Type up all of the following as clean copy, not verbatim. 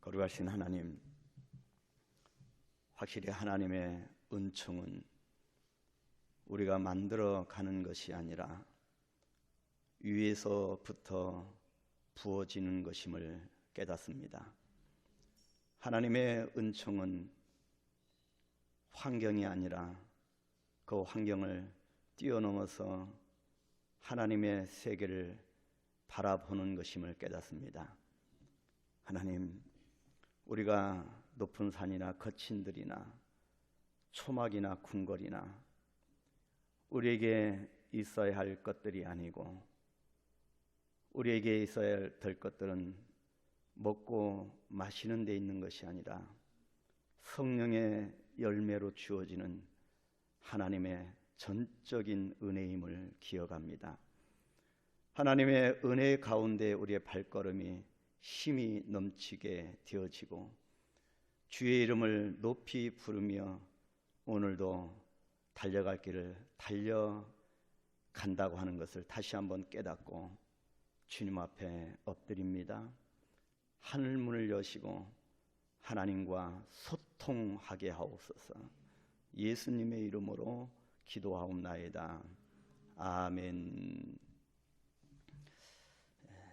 거룩하신 하나님, 확실히 하나님의 은총은 우리가 만들어 가는 것이 아니라 위에서부터 부어지는 것임을 깨닫습니다. 하나님의 은총은 환경이 아니라 그 환경을 뛰어넘어서 하나님의 세계를 바라보는 것임을 깨닫습니다. 하나님, 우리가 높은 산이나 거친 들이나 초막이나 궁궐이나 우리에게 있어야 할 것들이 아니고 우리에게 있어야 될 것들은 먹고 마시는 데 있는 것이 아니라 성령의 열매로 주어지는 하나님의 전적인 은혜임을 기억합니다. 하나님의 은혜 가운데 우리의 발걸음이 힘이 넘치게 되어지고 주의 이름을 높이 부르며 오늘도 달려갈 길을 달려간다고 하는 것을 다시 한번 깨닫고 주님 앞에 엎드립니다. 하늘문을 여시고 하나님과 소통하게 하옵소서. 예수님의 이름으로 기도하옵나이다. 아멘.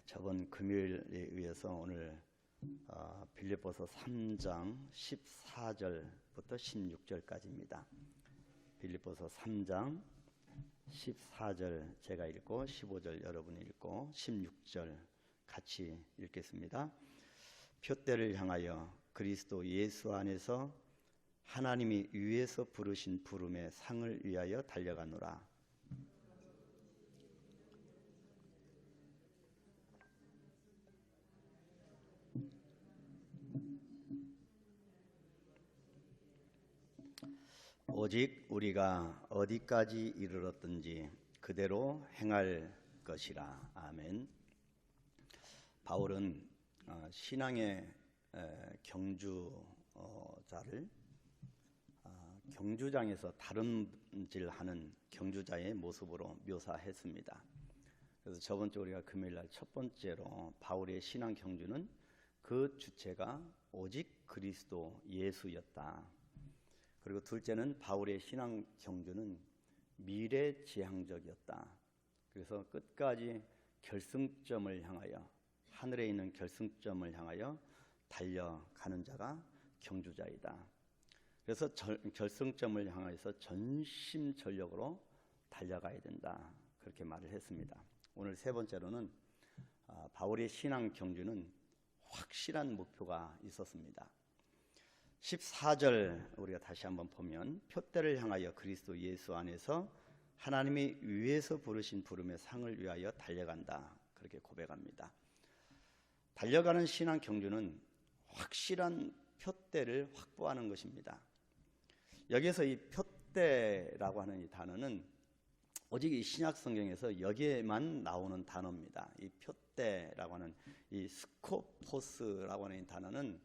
저번 금요일에 의해서 오늘 빌립보서 3장 14절부터 16절까지입니다. 빌립보서 3장 14절 제가 읽고 15절 여러분이 읽고 16절 같이 읽겠습니다. 표대를 향하여 그리스도 예수 안에서 하나님이 위에서 부르신 부름의 상을 위하여 달려가노라. 오직 우리가 어디까지 이르렀든지 그대로 행할 것이라. 아멘. 바울은 신앙의 경주자를 경주장에서 다름질하는 경주자의 모습으로 묘사했습니다. 그래서 저번 주 우리가 금요일날 첫 번째로 바울의 신앙 경주는 그 주체가 오직 그리스도 예수였다. 그리고 둘째는 바울의 신앙 경주는 미래지향적이었다. 그래서 끝까지 결승점을 향하여 하늘에 있는 결승점을 향하여 달려가는 자가 경주자이다. 그래서 결승점을 향해서 전심전력으로 달려가야 된다. 그렇게 말을 했습니다. 오늘 세 번째로는 바울의 신앙 경주는 확실한 목표가 있었습니다. 14절 우리가 다시 한번 보면 표대를 향하여 그리스도 예수 안에서 하나님이 위에서 부르신 부름의 상을 위하여 달려간다. 그렇게 고백합니다. 달려가는 신앙 경주는 확실한 표대를 확보하는 것입니다. 여기에서 이 표대라고 하는 이 단어는 오직 이 신약 성경에서 여기에만 나오는 단어입니다. 이 표대라고 하는 이 스코포스라고 하는 이 단어는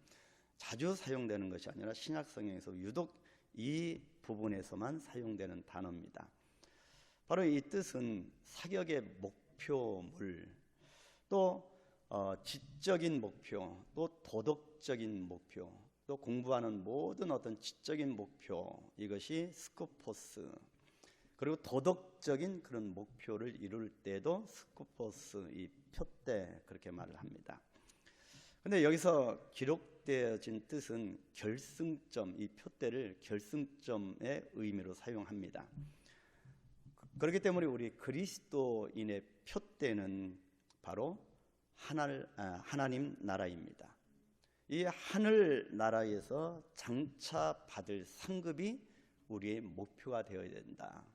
자주 사용되는 것이 아니라 신약 성경에서 유독 이 부분에서만 사용되는 단어입니다. 바로 이 뜻은 사격의 목표물, 또 지적인 목표, 또 도덕적인 목표, 또 공부하는 모든 어떤 지적인 목표, 이것이 스코포스. 그리고 도덕적인 그런 목표를 이룰 때도 스코포스, 이 표대, 그렇게 말을 합니다. 근데 여기서 기록되어진 뜻은 결승점, 이 표대를 결승점의 의미로 사용합니다. 그렇기 때문에 우리 그리스도인의 표대는 바로 하나님 나라입니다. 이 하늘 나라에서 장차받을 상급이 우리의 목표가 되어야 된다.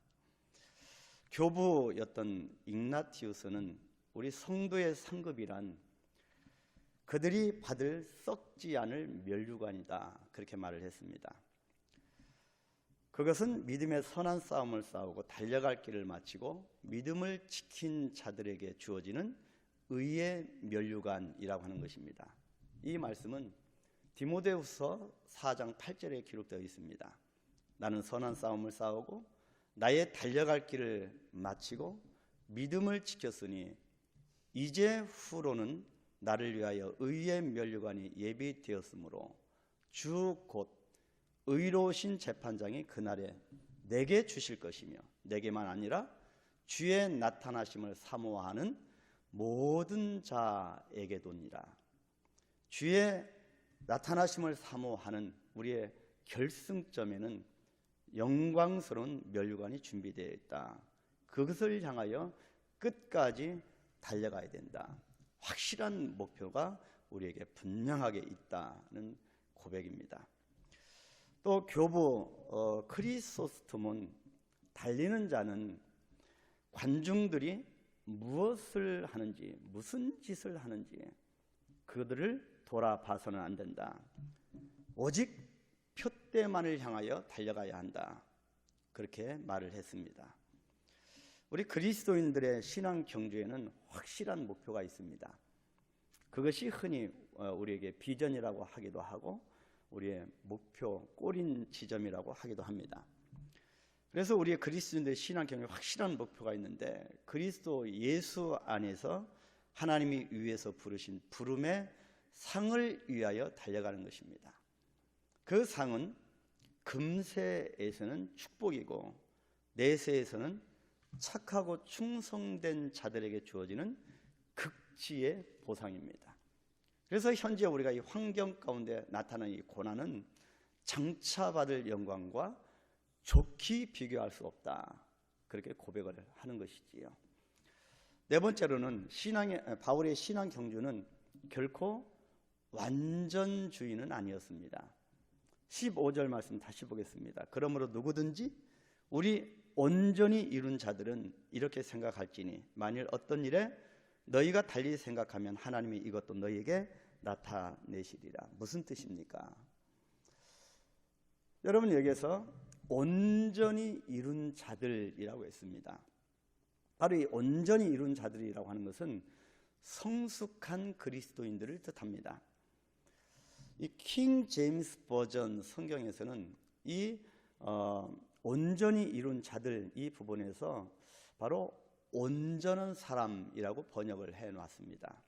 교부였던 ig나티우스는 우리 성도의 상급이란 그들이 받을 썩지 않을 면류관이다. 그렇게 말을 했습니다. 그것은 믿음의 선한 싸움을 싸우고 달려갈 길을 마치고 믿음을 지킨 자들에게 주어지는 의의 면류관이라고 하는 것입니다. 이 말씀은 디모데후서 4장 8절에 기록되어 있습니다. 나는 선한 싸움을 싸우고 나의 달려갈 길을 마치고 믿음을 지켰으니 이제 후로는 나를 위하여 의의 면류관이 예비되었으므로 주 곧 의로우신 재판장이 그날에 내게 주실 것이며 내게만 아니라 주의 나타나심을 사모하는 모든 자에게도니라. 주의 나타나심을 사모하는 우리의 결승점에는 영광스러운 면류관이 준비되어 있다. 그것을 향하여 끝까지 달려가야 된다. 확실한 목표가 우리에게 분명하게 있다는 고백입니다. 또 교부 크리소스톰은 달리는 자는 관중들이 무엇을 하는지, 무슨 짓을 하는지 그들을 돌아봐서는 안 된다. 오직 표대만을 향하여 달려가야 한다. 그렇게 말을 했습니다. 우리 그리스도인들의 신앙 경주에는 확실한 목표가 있습니다. 그것이 흔히 우리에게 비전이라고 하기도 하고 우리의 목표, 꼬린 지점이라고 하기도 합니다. 그래서 우리의 그리스도인들의 신앙 경주에 확실한 목표가 있는데 그리스도 예수 안에서 하나님이 위에서 부르신 부름의 상을 위하여 달려가는 것입니다. 그 상은 금세에서는 축복이고 내세에서는 착하고 충성된 자들에게 주어지는 극지의 보상입니다. 그래서 현재 우리가 이 환경 가운데 나타나는 이 고난은 장차 받을 영광과 좋게 비교할 수 없다. 그렇게 고백을 하는 것이지요. 네 번째로는 바울의 신앙 경주는 결코 완전주의는 아니었습니다. 15절 말씀 다시 보겠습니다. 그러므로 누구든지 우리 온전히 이룬 자들은 이렇게 생각할지니 만일 어떤 일에 너희가 달리 생각하면 하나님이 이것도 너희에게 나타내시리라. 무슨 뜻입니까? 여러분 여기에서 온전히 이룬 자들이라고 했습니다. 바로 이 온전히 이룬 자들이라고 하는 것은 성숙한 그리스도인들을 뜻합니다. 이 킹 제임스 버전 성경에서는 이 온전히 이룬 자들 이 부분에서 바로 온전한 사람이라고 번역을 해놨습니다.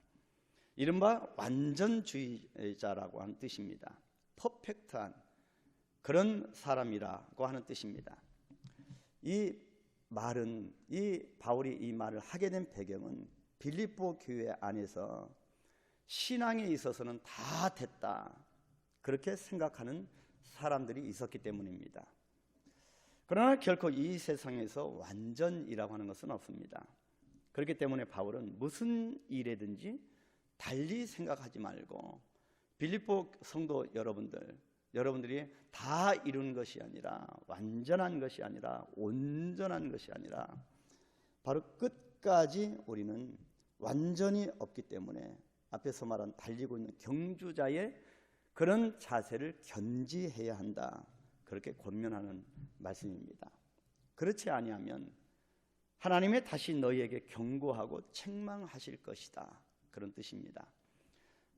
이른바 완전주의자라고 하는 뜻입니다. 퍼펙트한 그런 사람이라고 하는 뜻입니다. 이 말은 바울이 이 말을 하게 된 배경은 빌립보 교회 안에서 신앙에 있어서는 다 됐다 그렇게 생각하는 사람들이 있었기 때문입니다. 그러나 결코 이 세상에서 완전이라고 하는 것은 없습니다. 그렇기 때문에 바울은 무슨 일에든지 달리 생각하지 말고 빌립보 성도 여러분들이 다 이룬 것이 아니라 완전한 것이 아니라 온전한 것이 아니라 바로 끝까지 우리는 완전히 없기 때문에 앞에서 말한 달리고 있는 경주자의 그런 자세를 견지해야 한다. 그렇게 권면하는 말씀입니다. 그렇지 아니하면 하나님이 다시 너희에게 경고하고 책망하실 것이다. 그런 뜻입니다.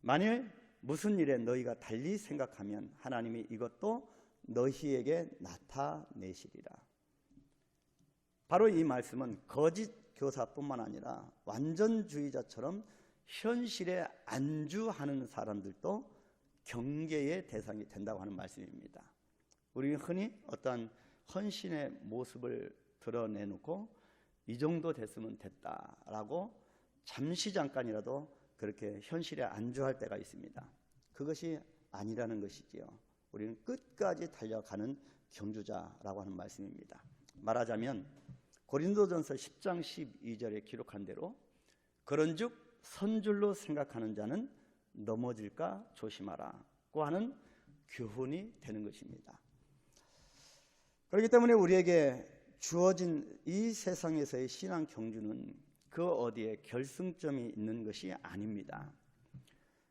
만일 무슨 일에 너희가 달리 생각하면 하나님이 이것도 너희에게 나타내시리라. 바로 이 말씀은 거짓 교사뿐만 아니라 완전주의자처럼 현실에 안주하는 사람들도 경계의 대상이 된다고 하는 말씀입니다. 우리는 흔히 어떤 헌신의 모습을 드러내놓고 이 정도 됐으면 됐다라고 잠깐이라도 그렇게 현실에 안주할 때가 있습니다. 그것이 아니라는 것이지요. 우리는 끝까지 달려가는 경주자라고 하는 말씀입니다. 말하자면 고린도전서 10장 12절에 기록한 대로 그런즉 선줄로 생각하는 자는 넘어질까 조심하라고 하는 교훈이 되는 것입니다. 그렇기 때문에 우리에게 주어진 이 세상에서의 신앙 경주는 그 어디에 결승점이 있는 것이 아닙니다.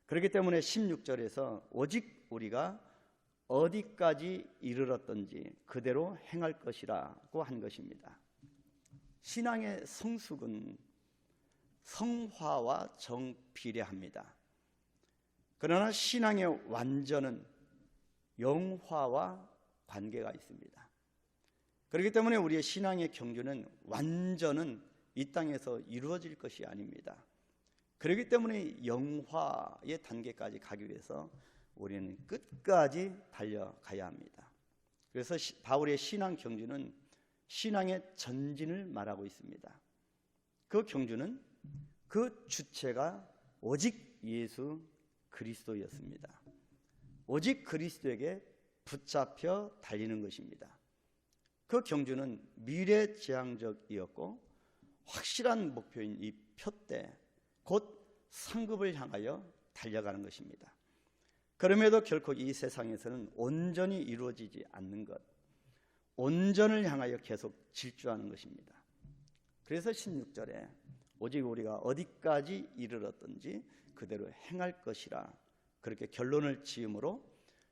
그렇기 때문에 16절에서 오직 우리가 어디까지 이르렀던지 그대로 행할 것이라고 한 것입니다. 신앙의 성숙은 성화와 정비례합니다. 그러나 신앙의 완전은 영화와 관계가 있습니다. 그렇기 때문에 우리의 신앙의 경주는 완전은 이 땅에서 이루어질 것이 아닙니다. 그렇기 때문에 영화의 단계까지 가기 위해서 우리는 끝까지 달려가야 합니다. 그래서 바울의 신앙 경주는 신앙의 전진을 말하고 있습니다. 그 경주는 그 주체가 오직 예수 그리스도였습니다. 오직 그리스도에게 붙잡혀 달리는 것입니다. 그 경주는 미래지향적이었고 확실한 목표인 이 표대, 곧 상급을 향하여 달려가는 것입니다. 그럼에도 결코 이 세상에서는 온전히 이루어지지 않는 것, 온전을 향하여 계속 질주하는 것입니다. 그래서 16절에 오직 우리가 어디까지 이르렀든지 그대로 행할 것이라 그렇게 결론을 지으므로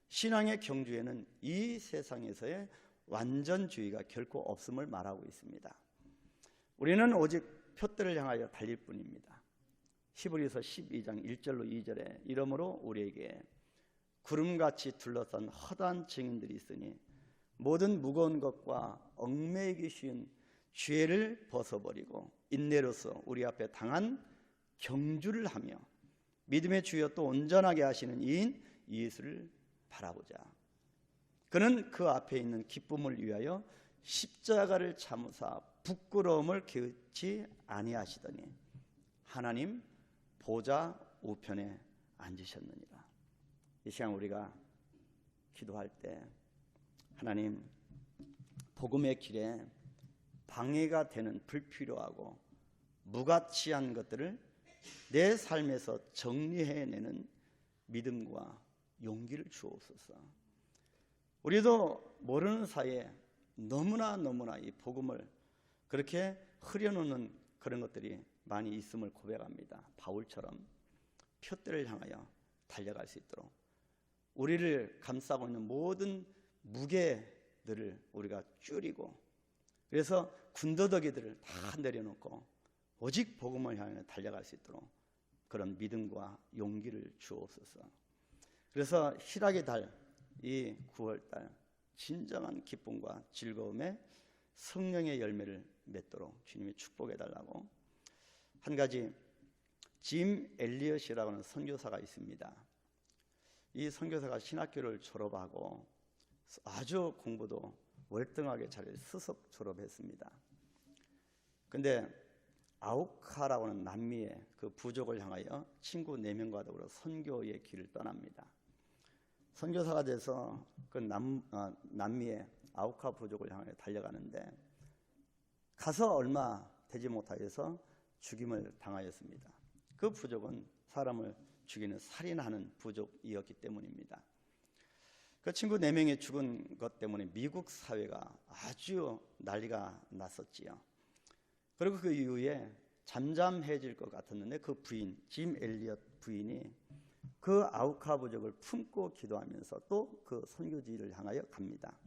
신앙의 경주에는 이 세상에서의 완전주의가 결코 없음을 말하고 있습니다. 우리는 오직 표대를 향하여 달릴 뿐입니다. 히브리서 12장 1절로 2절에 이러므로 우리에게 구름같이 둘러싼 허다한 증인들이 있으니 모든 무거운 것과 얽매이기 쉬운 죄를 벗어버리고 인내로서 우리 앞에 당한 경주를 하며 믿음의 주여 또 온전하게 하시는 이인 예수를 바라보자. 그는 그 앞에 있는 기쁨을 위하여 십자가를 참으사 부끄러움을 개의치 아니하시더니 하나님 보좌 우편에 앉으셨느니라. 이 시간 우리가 기도할 때 하나님, 복음의 길에 방해가 되는 불필요하고 무가치한 것들을 내 삶에서 정리해내는 믿음과 용기를 주옵소서. 우리도 모르는 사이에 너무나 이 복음을 그렇게 흐려놓는 그런 것들이 많이 있음을 고백합니다. 바울처럼 표대를 향하여 달려갈 수 있도록 우리를 감싸고 있는 모든 무게들을 우리가 줄이고, 그래서 군더더기들을 다 내려놓고 오직 복음을 향해 달려갈 수 있도록 그런 믿음과 용기를 주옵소서. 그래서 희락의 달, 이 9월달 진정한 기쁨과 즐거움에 성령의 열매를 맺도록 주님이 축복해 달라고. 한 가지 짐 엘리엇이라고 하는 선교사가 있습니다. 이 선교사가 신학교를 졸업하고 아주 공부도 월등하게 잘해 스석 졸업했습니다. 근데 아우카라고 하는 남미의 그 부족을 향하여 친구 4명과 더불어 선교의 길을 떠납니다. 선교사가 돼서 그 남미의 아우카 부족을 향하여 달려가는데 가서 얼마 되지 못하여서 죽임을 당하였습니다. 그 부족은 사람을 죽이는 살인하는 부족이었기 때문입니다. 그 친구 4명이 죽은 것 때문에 미국 사회가 아주 난리가 났었지요. 그리고 그 이후에 잠잠해질 것 같았는데 그 부인, 짐 엘리엇 부인이 그 아우카 부족을 품고 기도하면서 또 그 선교지를 향하여 갑니다.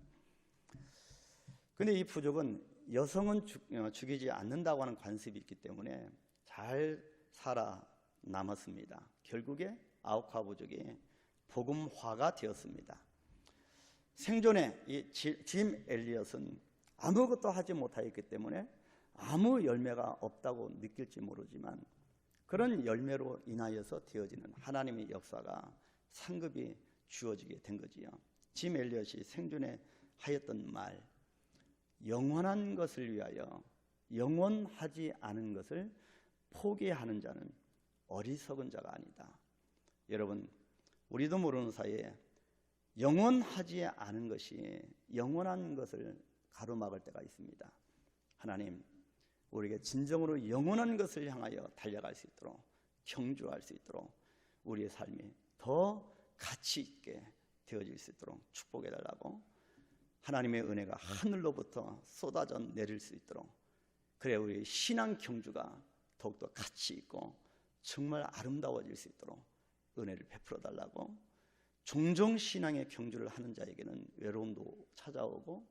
근데 이 부족은 여성은 죽이지 않는다고 하는 관습이 있기 때문에 잘 살아남았습니다. 결국에 아우카 부족이 복음화가 되었습니다. 생존에 이 짐 엘리엇은 아무것도 하지 못하였기 때문에 아무 열매가 없다고 느낄지 모르지만 그런 열매로 인하여서 되어지는 하나님의 역사가 상급이 주어지게 된 거지요. 짐 엘리엇이 생존에 하였던 말, 영원한 것을 위하여 영원하지 않은 것을 포기하는 자는 어리석은 자가 아니다. 여러분, 우리도 모르는 사이에 영원하지 않은 것이 영원한 것을 가로막을 때가 있습니다. 하나님, 우리에게 진정으로 영원한 것을 향하여 달려갈 수 있도록, 경주할 수 있도록 우리의 삶이 더 가치 있게 되어질 수 있도록 축복해 달라고. 하나님의 은혜가 하늘로부터 쏟아져 내릴 수 있도록, 그래 우리의 신앙 경주가 더욱더 가치 있고 정말 아름다워질 수 있도록 은혜를 베풀어 달라고. 종종 신앙의 경주를 하는 자에게는 외로움도 찾아오고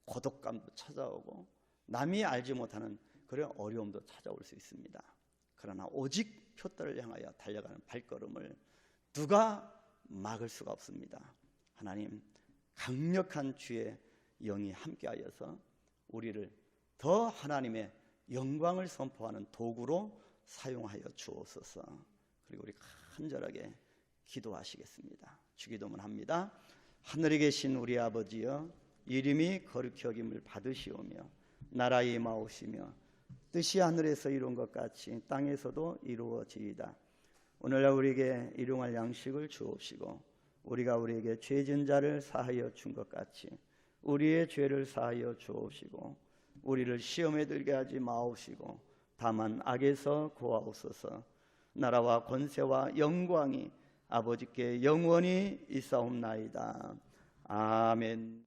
고독감도 찾아오고 남이 알지 못하는 그런 어려움도 찾아올 수 있습니다. 그러나 오직 표대를 향하여 달려가는 발걸음을 누가 막을 수가 없습니다. 하나님, 강력한 주의 영이 함께하여서 우리를 더 하나님의 영광을 선포하는 도구로 사용하여 주옵소서. 그리고 우리 간절하게 기도하시겠습니다. 주기도문 합니다. 하늘에 계신 우리 아버지여, 이름이 거룩히 여김을 받으시오며 나라에 임하오시며 뜻이 하늘에서 이룬 것 같이 땅에서도 이루어지이다. 오늘날 우리에게 일용할 양식을 주옵시고 우리가 우리에게 죄 지은 자를 사하여 준 것 같이 우리의 죄를 사하여 주옵시고 우리를 시험에 들게 하지 마옵시고 다만 악에서 구하옵소서. 나라와 권세와 영광이 아버지께 영원히 있사옵나이다. 아멘.